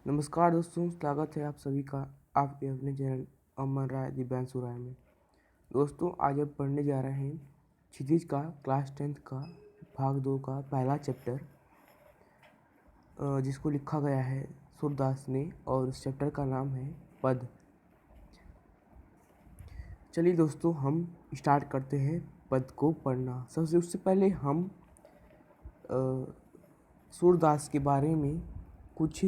नमस्कार दोस्तों, स्वागत है आप सभी का आपके अपने चैनल अमन राय दिव्यांशु राय में। दोस्तों, आज हम पढ़ने जा रहे हैं क्षितिज का क्लास 10th का भाग 2 का पहला चैप्टर, जिसको लिखा गया है सूरदास ने, और इस चैप्टर का नाम है पद। चलिए दोस्तों, हम स्टार्ट करते हैं पद को पढ़ना। उससे पहले हम सूरदास के बारे में कुछ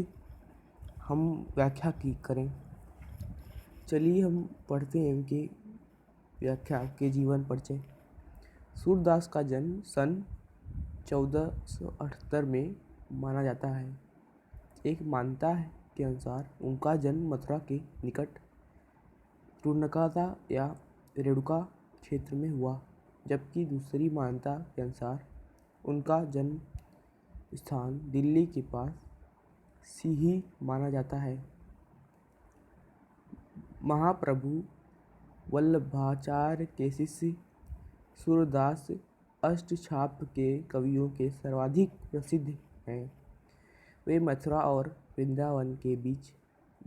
हम व्याख्या करें। चलिए हम पढ़ते हैं उनके व्याख्या के जीवन परिचय। सूरदास का जन्म सन 1478 में माना जाता है। एक मान्यता के अनुसार उनका जन्म मथुरा के निकट टूर्नकाता या रेणुका क्षेत्र में हुआ, जबकि दूसरी मान्यता के अनुसार उनका जन्म स्थान दिल्ली के पास सीही माना जाता है। महाप्रभु वल्लभाचार्य के शिष्य सूरदास अष्टछाप के कवियों के सर्वाधिक प्रसिद्ध हैं। वे मथुरा और वृंदावन के बीच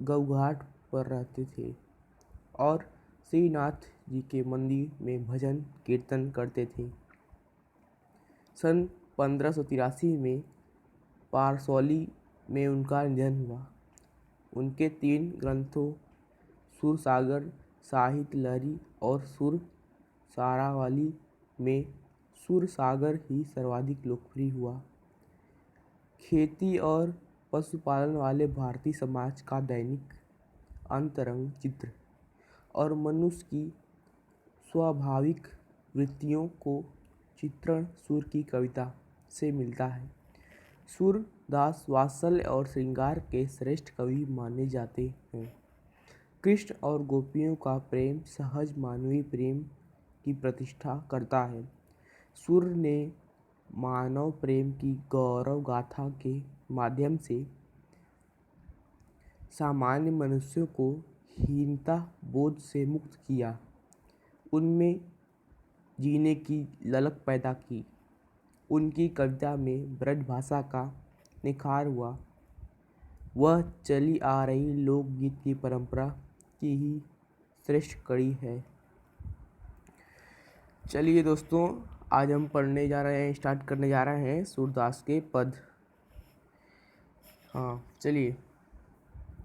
गौघाट पर रहते थे और श्रीनाथ जी के मंदिर में भजन कीर्तन करते थे। सन 1583 में पारसौली में उनका निधन हुआ। उनके 3 ग्रंथों सुरसागर, साहित्य लहरी और सुर सारावली में सुरसागर ही सर्वाधिक लोकप्रिय हुआ। खेती और पशुपालन वाले भारतीय समाज का दैनिक अंतरंग चित्र और मनुष्य की स्वाभाविक वृत्तियों को चित्रण सुर की कविता से मिलता है। सूरदास वात्सल्य और श्रृंगार के श्रेष्ठ कवि माने जाते हैं। कृष्ण और गोपियों का प्रेम सहज मानवीय प्रेम की प्रतिष्ठा करता है। सूर ने मानव प्रेम की गौरव गाथा के माध्यम से सामान्य मनुष्यों को हीनता बोध से मुक्त किया, उनमें जीने की ललक पैदा की। उनकी कविता में ब्रज भाषा का निखार हुआ। वह चली आ रही लोकगीत की परंपरा की ही श्रेष्ठ कड़ी है। चलिए दोस्तों, आज हम स्टार्ट करने जा रहे हैं सूरदास के पद। चलिए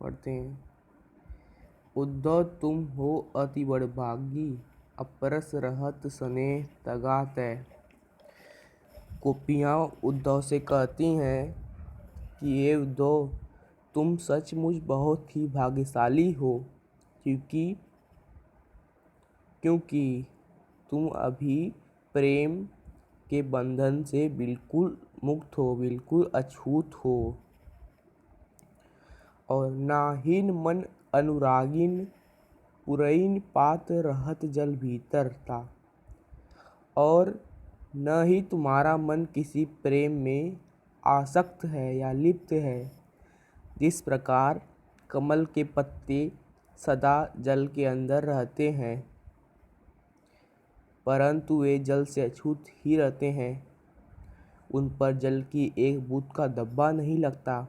पढ़ते हैं। उद्धव तुम हो अति बड़भागी, अपरस रहत स्नेह तगा तय। गोपियाँ उद्धव से कहती हैं कि ये उद्धव, तुम सचमुच बहुत ही भाग्यशाली हो, क्योंकि तुम अभी प्रेम के बंधन से बिल्कुल मुक्त हो, बिल्कुल अछूत हो। और नाहीन मन अनुरागिन, पुरैन पात रहत जल भीतर था। और न ही तुम्हारा मन किसी प्रेम में आसक्त है या लिप्त है। जिस प्रकार कमल के पत्ते सदा जल के अंदर रहते हैं, परंतु वे जल से अछूत ही रहते हैं, उन पर जल की एक बूंद का धब्बा नहीं लगता।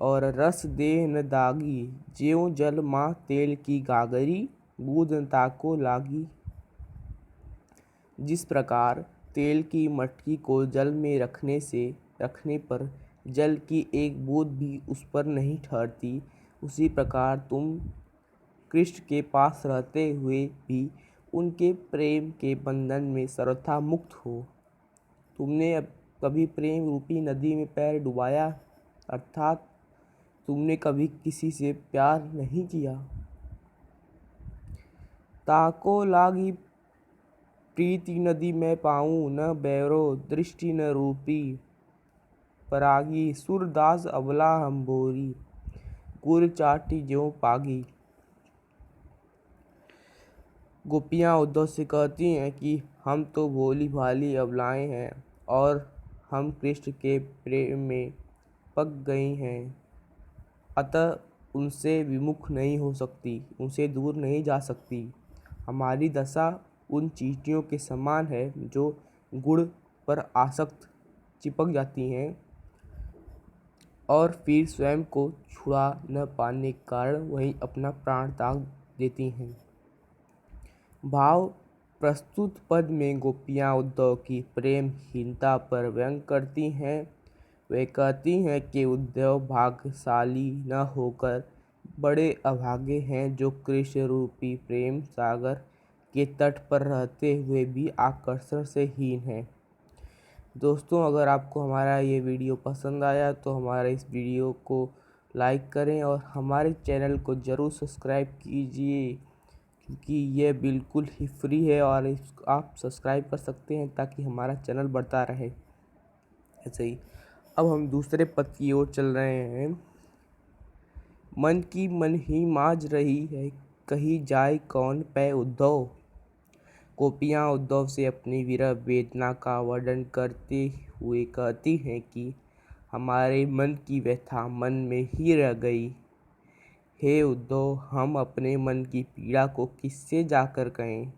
और रस देह न दागी, ज्यों जल माँ तेल की गागरी, बूंद न ताको लागी। जिस प्रकार तेल की मटकी को जल में रखने पर जल की एक बूंद भी उस पर नहीं ठहरती, उसी प्रकार तुम कृष्ण के पास रहते हुए भी उनके प्रेम के बंधन में सर्वथा मुक्त हो। तुमने अब कभी प्रेम रूपी नदी में पैर डुबाया, अर्थात तुमने कभी किसी से प्यार नहीं किया। ताको लागी प्रीति नदी में पाऊँ, न बैरो दृष्टि न रूपी परागी। सूरदास अबला हम्भोरी, गुर चाटी ज्यों पागी। गोपियाँ उद्धव से कहती हैं कि हम तो भोली भाली अबलाएं हैं और हम कृष्ण के प्रेम में पक गई हैं, अतः उनसे विमुख नहीं हो सकती, उनसे दूर नहीं जा सकती। हमारी दशा उन चींटियों के समान है जो गुड़ पर आसक्त चिपक जाती हैं और फिर स्वयं को छुड़ा न पाने के कारण वहीं अपना प्राण त्याग देती हैं। भाव प्रस्तुत पद में गोपियाँ उद्धव की प्रेमहीनता पर व्यंग करती हैं। वे कहती हैं कि उद्धव भाग्यशाली न होकर बड़े अभागे हैं जो कृष्ण रूपी प्रेम सागर के तट पर रहते हुए भी आकर्षण से हीन हैं। दोस्तों, अगर आपको हमारा ये वीडियो पसंद आया तो हमारे इस वीडियो को लाइक करें और हमारे चैनल को ज़रूर सब्सक्राइब कीजिए, क्योंकि ये बिल्कुल ही फ्री है और आप सब्सक्राइब कर सकते हैं ताकि हमारा चैनल बढ़ता रहे। ऐसे ही अब हम दूसरे पद की ओर चल रहे हैं। मन की मन ही माज रही है, कही जाए कौन पै उद्धव। गोपियाँ उद्धव से अपनी विरह वेदना का वर्णन करते हुए कहती हैं कि हमारे मन की व्यथा मन में ही रह गई। हे उद्धव, हम अपने मन की पीड़ा को किससे जाकर कहें।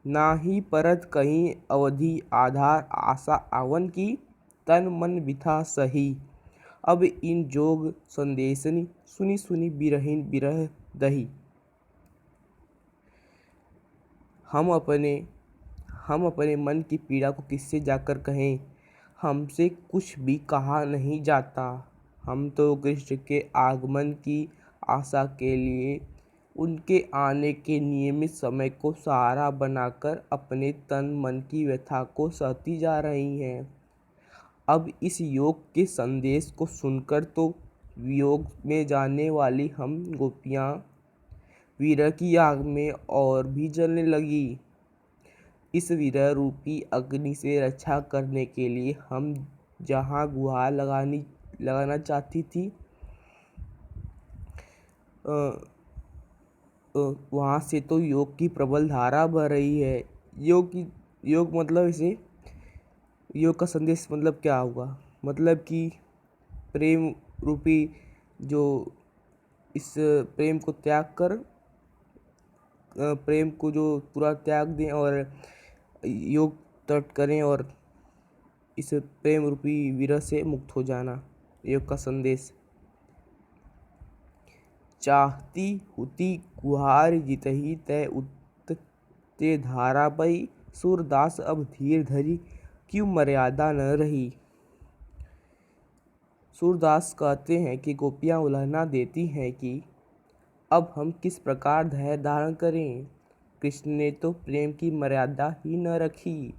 ना ही परत कहीं अवधि आधार आशा आवन की, तन मन बिथा सही। अब इन जोग संदेशनी सुनी सुनी बिरहीन बिरह दही। हम अपने मन की पीड़ा को किससे जाकर कहें। हमसे कुछ भी कहा नहीं जाता। हम तो कृष्ण के आगमन की आशा के लिए उनके आने के नियमित समय को सहारा बनाकर अपने तन मन की व्यथा को सहती जा रही हैं। अब इस योग के संदेश को सुनकर तो वियोग में जाने वाली हम गोपियाँ विरह की आग में और भी जलने लगी। इस विरह रूपी अग्नि से रक्षा करने के लिए हम जहाँ गुहार लगाना चाहती थी, वहाँ से तो योग की प्रबल धारा बह रही है। योग मतलब इसे योग का संदेश मतलब क्या हुआ, मतलब कि प्रेम रूपी जो इस प्रेम को त्याग कर प्रेम को जो पूरा त्याग दें और योग तट करें और इस प्रेम रूपी विरह से मुक्त हो जाना, योग का संदेश। चाहती हुती गुहार जितही तय उत ते धारा बही। सूरदास अब धीर धरी क्यों मर्यादा न रही। सूरदास कहते हैं कि गोपियाँ उल्हाना देती हैं कि अब हम किस प्रकार धैर्य धारण करें। कृष्ण ने तो प्रेम की मर्यादा ही न रखी,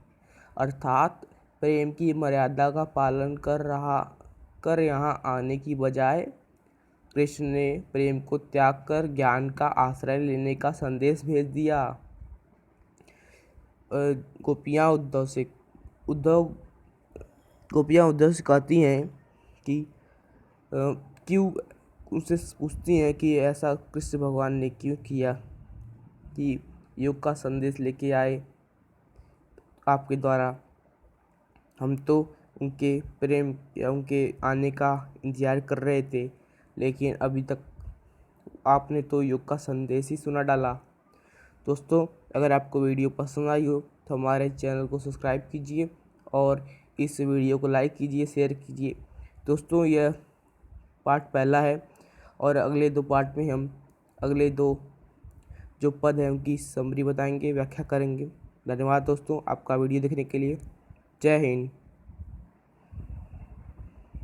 अर्थात प्रेम की मर्यादा का पालन कर यहाँ आने की बजाय कृष्ण ने प्रेम को त्याग कर ज्ञान का आश्रय लेने का संदेश भेज दिया। गोपियाँ उद्धव से कहती हैं कि क्यों, उससे पूछती हैं कि ऐसा कृष्ण भगवान ने क्यों किया कि योग का संदेश लेके आए आपके द्वारा। हम तो उनके प्रेम या उनके आने का इंतज़ार कर रहे थे, लेकिन अभी तक आपने तो योग का संदेश ही सुना डाला। दोस्तों, अगर आपको वीडियो पसंद आई हो तो हमारे चैनल को सब्सक्राइब कीजिए और इस वीडियो को लाइक कीजिए, शेयर कीजिए। दोस्तों, यह पार्ट पहला है और अगले 2 पार्ट में हम अगले 2 जो पद हैं उनकी समरी बताएंगे, व्याख्या करेंगे। धन्यवाद दोस्तों, आपका वीडियो देखने के लिए। जय हिंद।